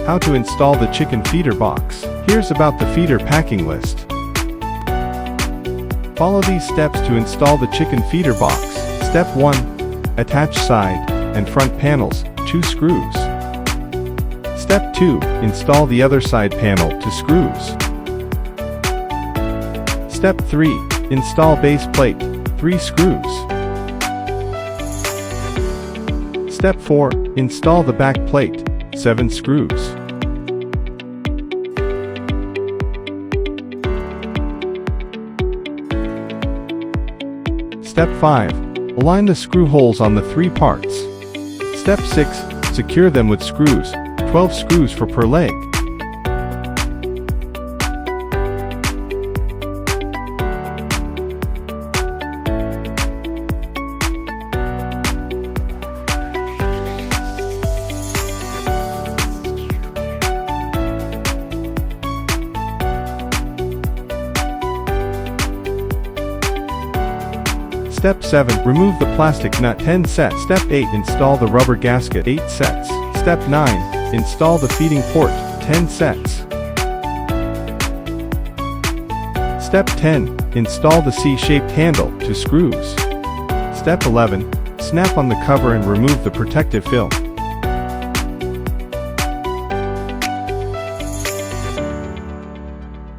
How to install the chicken feeder box. Here's about the feeder packing list. Follow these steps to install the chicken feeder box. Step 1. Attach side and front panels, 2 screws. Step 2. Install the other side panel, 2 screws. Step 3. Install base plate, 3 screws. Step 4. Install the back plate, 7 screws. Step 5. Align the screw holes on the 3 parts. Step 6. Secure them with screws, 12 screws for per leg. Step 7. Remove the plastic nut, 10 sets. Step 8. Install the rubber gasket, 8 sets. Step 9. Install the feeding port, 10 sets. Step 10. Install the C-shaped handle, 2 screws. Step 11. Snap on the cover and remove the protective film.